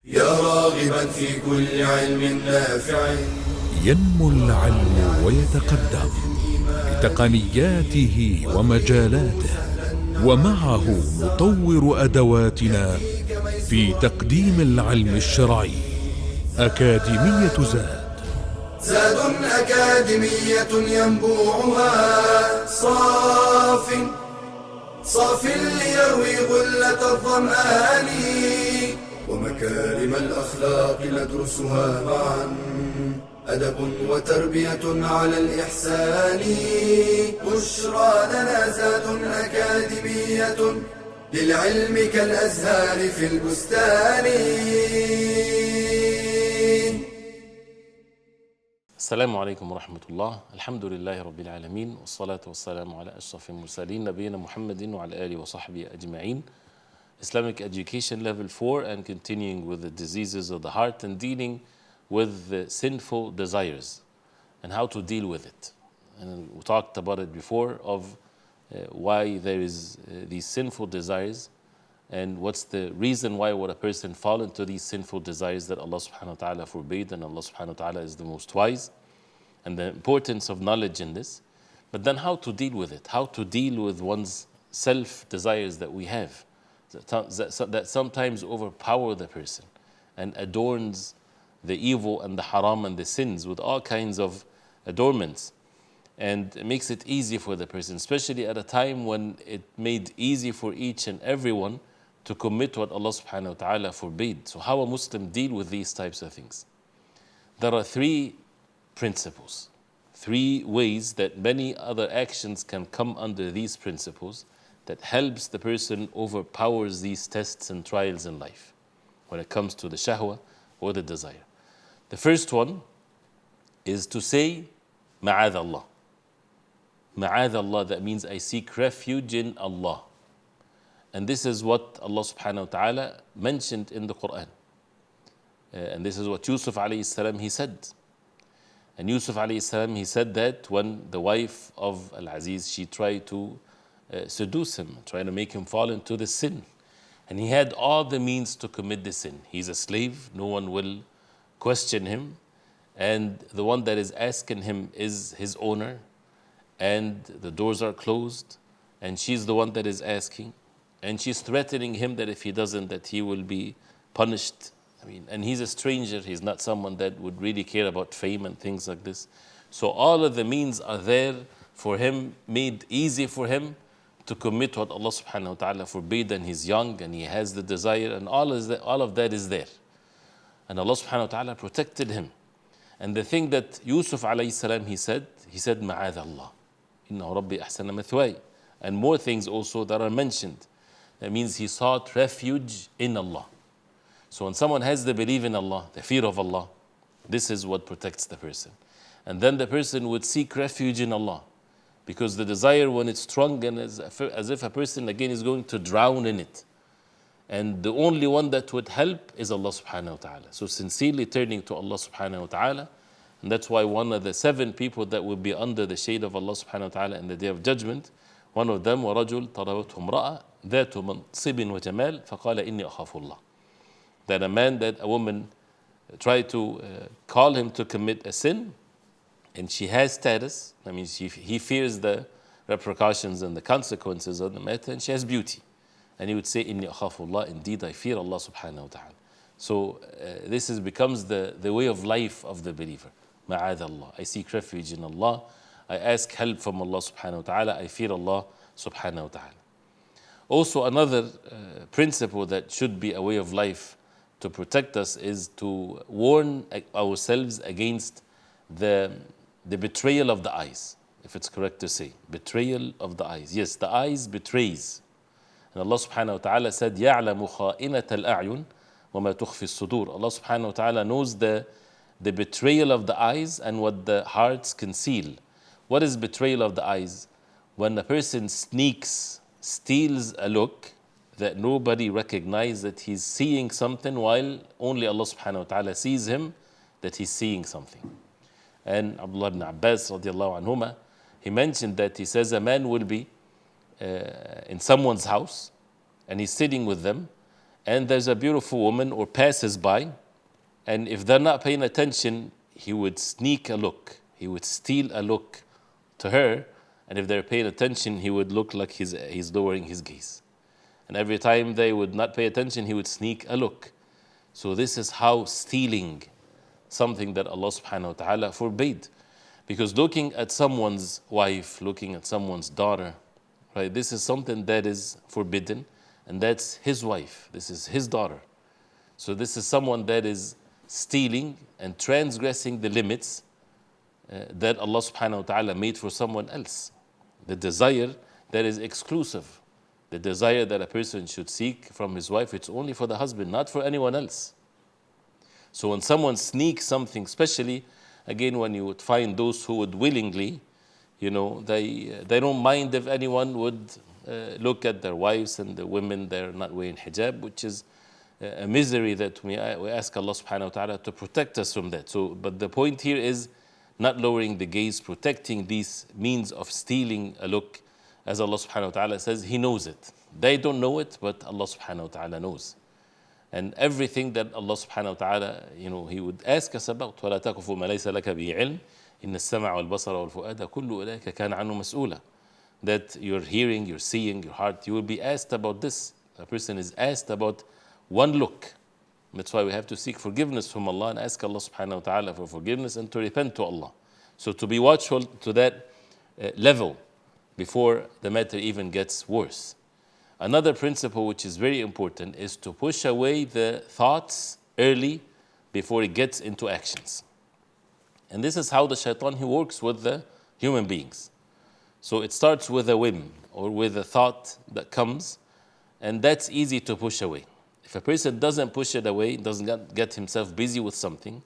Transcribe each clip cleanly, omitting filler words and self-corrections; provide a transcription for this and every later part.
يا راغبا في كل علم نافع. ينمو العلم ويتقدم بتقنياته ومجالاته، ومعه نطور أدواتنا في تقديم العلم الشرعي. أكاديمية زاد أكاديمية ينبوعها صاف ليروي غلة الظمآن، ومكارم الأخلاق ندرسها معا، أدب وتربية على الإحسان. بشرى لنا زاد أكاديمية للعلم كالأزهار في البستان. السلام عليكم ورحمة الله. الحمد لله رب العالمين، والصلاة والسلام على أشرف المرسلين نبينا محمد وعلى آله وصحبه أجمعين. Islamic Education Level 4, and continuing with the diseases of the heart and dealing with the sinful desires and how to deal with it. And we talked about it before of why there is these sinful desires, and what's the reason why would a person fall into these sinful desires that Allah subhanahu wa ta'ala forbade, and Allah subhanahu wa ta'ala is the most wise, and the importance of knowledge in this. But then how to deal with it, how to deal with one's self-desires that we have, that sometimes overpower the person and adorns the evil and the haram and the sins with all kinds of adornments, and it makes it easy for the person, especially at a time when it made easy for each and everyone to commit what Allah subhanahu wa ta'ala forbade. So how a Muslim deal with these types of things? There are three principles, three ways that many other actions can come under these principles that helps the person overpowers these tests and trials in life when it comes to the shahwa or the desire. The first one is to say ma'adh Allah. Ma'adh Allah, that means I seek refuge in Allah. And this is what Allah subhanahu wa ta'ala mentioned in the Quran. And this is what Yusuf alayhi salam, he said. And Yusuf alayhi salam, he said that when the wife of Al-Aziz, she tried to seduce him, trying to make him fall into the sin. And he had all the means to commit the sin. He's a slave, no one will question him. And the one that is asking him is his owner. And the doors are closed. And she's the one that is asking. And she's threatening him that if he doesn't, that he will be punished. And he's a stranger. He's not someone that would really care about fame and things like this. So all of the means are there for him, made easy for him to commit what Allah subhanahu wa ta'ala forbade, and he's young and he has the desire, and all of that is there. And Allah subhanahu wa ta'ala protected him. And the thing that Yusuf alayhi salam, he said ma'adh Allah, inna rabbi ahsana mathway, and more things also that are mentioned. That means he sought refuge in Allah. So when someone has the belief in Allah, the fear of Allah, this is what protects the person. And then the person would seek refuge in Allah, because the desire, when it's strong, and as if a person again is going to drown in it. And the only one that would help is Allah subhanahu wa ta'ala. So sincerely turning to Allah subhanahu wa ta'ala. And that's why one of the 7 people that will be under the shade of Allah subhanahu wa ta'ala in the Day of Judgment, one of them, وَرَجُلْ طَرَوَتْهُ امْرَأَ ذَاتُ مَنْصِبٍ وَجَمَالٍ فَقَالَ إِنِّي أَخَافُ اللَّهِ. That a woman tried to call him to commit a sin, and she has status. That means he fears the repercussions and the consequences of the matter, and she has beauty. And he would say, Inni akhafullah, indeed I fear Allah subhanahu wa ta'ala. So this becomes the way of life of the believer. Ma'adh Allah, I seek refuge in Allah. I ask help from Allah subhanahu wa ta'ala. I fear Allah subhanahu wa ta'ala. Also another principle that should be a way of life to protect us is to warn ourselves against the betrayal of the eyes, if it's correct to say. Betrayal of the eyes. Yes, the eyes betrays. And Allah subhanahu wa ta'ala said, يَعْلَمُ خَائِنَةَ الْأَعْيُنِ وَمَا تُخْفِي الصُّدُورِ. Allah subhanahu wa ta'ala knows the betrayal of the eyes and what the hearts conceal. What is betrayal of the eyes? When a person steals a look that nobody recognizes that he's seeing something, while only Allah subhanahu wa ta'ala sees him, that he's seeing something. And Abdullah ibn Abbas radiallahu anhuma, he mentioned that, he says, a man will be in someone's house and he's sitting with them, and there's a beautiful woman or passes by, and if they're not paying attention, he would sneak a look. He would steal a look to her, and if they're paying attention, he would look like he's lowering his gaze. And every time they would not pay attention, he would sneak a look. So this is how stealing something that Allah subhanahu wa ta'ala forbade. Because looking at someone's wife, looking at someone's daughter, right, this is something that is forbidden, and that's his wife, this is his daughter. So this is someone that is stealing and transgressing the limits that Allah subhanahu wa ta'ala made for someone else. The desire that is exclusive, the desire that a person should seek from his wife, it's only for the husband, not for anyone else. So when someone sneaks something, especially, again, when you would find those who would willingly, they don't mind if anyone would look at their wives, and the women, they're not wearing hijab, which is a misery that we ask Allah subhanahu wa ta'ala to protect us from that. So, but the point here is not lowering the gaze, protecting these means of stealing a look. As Allah subhanahu wa ta'ala says, He knows it. They don't know it, but Allah subhanahu wa ta'ala knows. And everything that Allah subhanahu wa ta'ala, He would ask us about. وَلَا تَقْفُ مَا لَيْسَ لَكَ بِهِ عِلْمٍ إِنَّ السَّمْعَ وَالْبَصَرَ وَالْفُؤَادَ كُلُّ أُولَٰئِكَ كَانَ عَنْهُ مَسْئُولًا. That you're hearing, you're seeing, your heart, you will be asked about this. A person is asked about one look. That's why we have to seek forgiveness from Allah and ask Allah subhanahu wa ta'ala for forgiveness and to repent to Allah. So to be watchful to that level before the matter even gets worse. Another principle which is very important is to push away the thoughts early before it gets into actions. And this is how the shaitan, he works with the human beings. So it starts with a whim or with a thought that comes, and that's easy to push away. If a person doesn't push it away, doesn't get himself busy with something,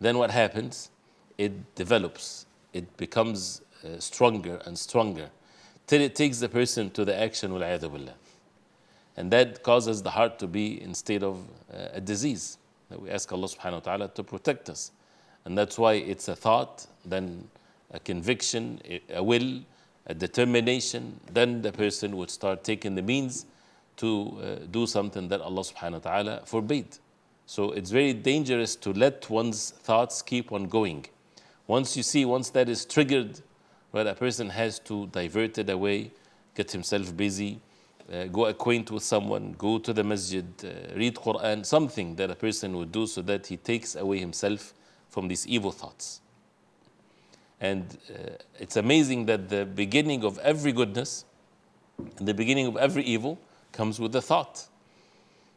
then what happens? It develops. It becomes stronger and stronger till it takes the person to the action, wal-'iyadhu billah. And that causes the heart to be in state of a disease. That we ask Allah subhanahu wa ta'ala to protect us. And that's why it's a thought, then a conviction, a will, a determination. Then the person would start taking the means to do something that Allah subhanahu wa ta'ala forbade. So it's very dangerous to let one's thoughts keep on going. Once that is triggered, right, a person has to divert it away, get himself busy, go acquaint with someone, go to the masjid, read Quran, something that a person would do so that he takes away himself from these evil thoughts. And it's amazing that the beginning of every goodness and the beginning of every evil comes with the thought.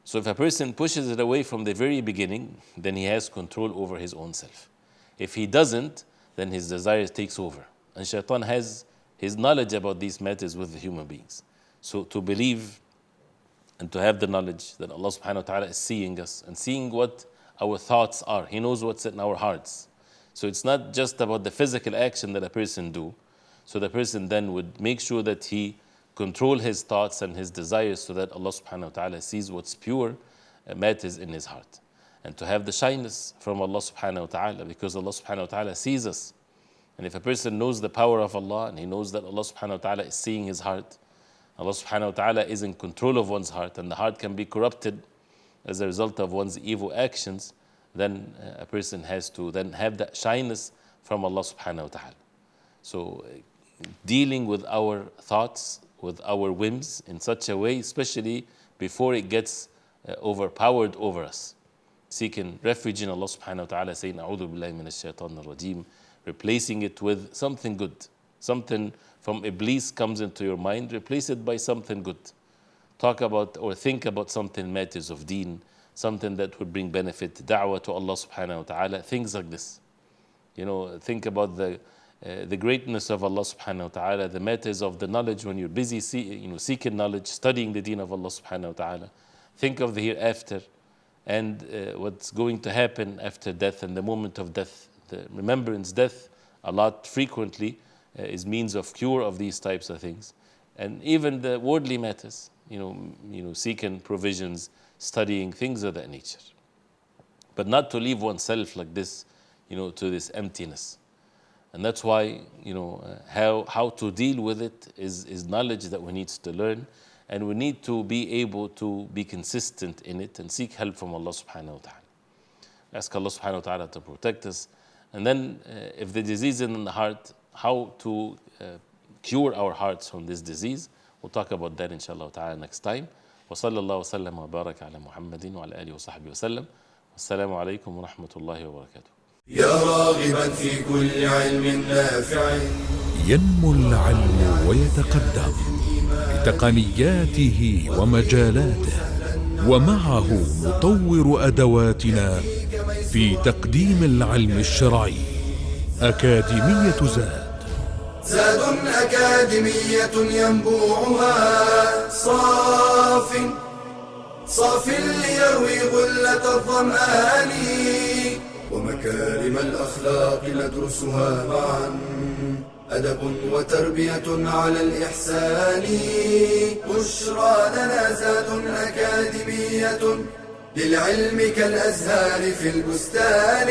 So if a person pushes it away from the very beginning, then he has control over his own self. If he doesn't, then his desire takes over. And shaitan has his knowledge about these matters with the human beings. So to believe and to have the knowledge that Allah subhanahu wa ta'ala is seeing us and seeing what our thoughts are. He knows what's in our hearts. So it's not just about the physical action that a person do. So the person then would make sure that he control his thoughts and his desires so that Allah subhanahu wa ta'ala sees what's pure matters in his heart. And to have the shyness from Allah subhanahu wa ta'ala, because Allah subhanahu wa ta'ala sees us. And if a person knows the power of Allah and he knows that Allah subhanahu wa ta'ala is seeing his heart, Allah subhanahu wa ta'ala is in control of one's heart, and the heart can be corrupted as a result of one's evil actions, then a person has to then have that shyness from Allah subhanahu wa ta'ala. So dealing with our thoughts, with our whims in such a way, especially before it gets overpowered over us. Seeking refuge in Allah subhanahu wa ta'ala, saying, A'udhu billahi minash shaitanir rajim, replacing it with something good. Something from Iblis comes into your mind, replace it by something good. Talk about or think about something matters of deen, something that would bring benefit, da'wah to Allah subhanahu wa ta'ala, things like this. Think about the greatness of Allah subhanahu wa ta'ala, the matters of the knowledge when you're busy seeking knowledge, studying the deen of Allah subhanahu wa ta'ala. Think of the hereafter and what's going to happen after death and the moment of death. The remembrance death a lot frequently is means of cure of these types of things. And even the worldly matters, seeking provisions, studying things of that nature. But not to leave oneself like this, to this emptiness. And that's why, how to deal with it is knowledge that we need to learn. and we need to be able to be consistent in it and seek help from Allah subhanahu wa ta'ala. Ask Allah subhanahu wa ta'ala to protect us. And then if the disease is in the heart, how to cure our hearts from this disease. We'll talk about that inshallah ta'ala next time. وصلى الله وسلم وبارك على محمد وعلى آله وصحبه وسلم. والسلام عليكم ورحمة الله وبركاته. يا راغبا في كل علم نافع ينمو العلم ويتقدم بتقنياته ومجالاته، ومعه نطور أدواتنا في تقديم العلم الشرعي. أكاديمية زاد أكاديمية ينبوعها صاف ليروي غلة الظمآن، ومكارم الأخلاق ندرسها معا، أدب وتربية على الإحسان. بشرى لنا زاد أكاديمية للعلم كالأزهار في البستان.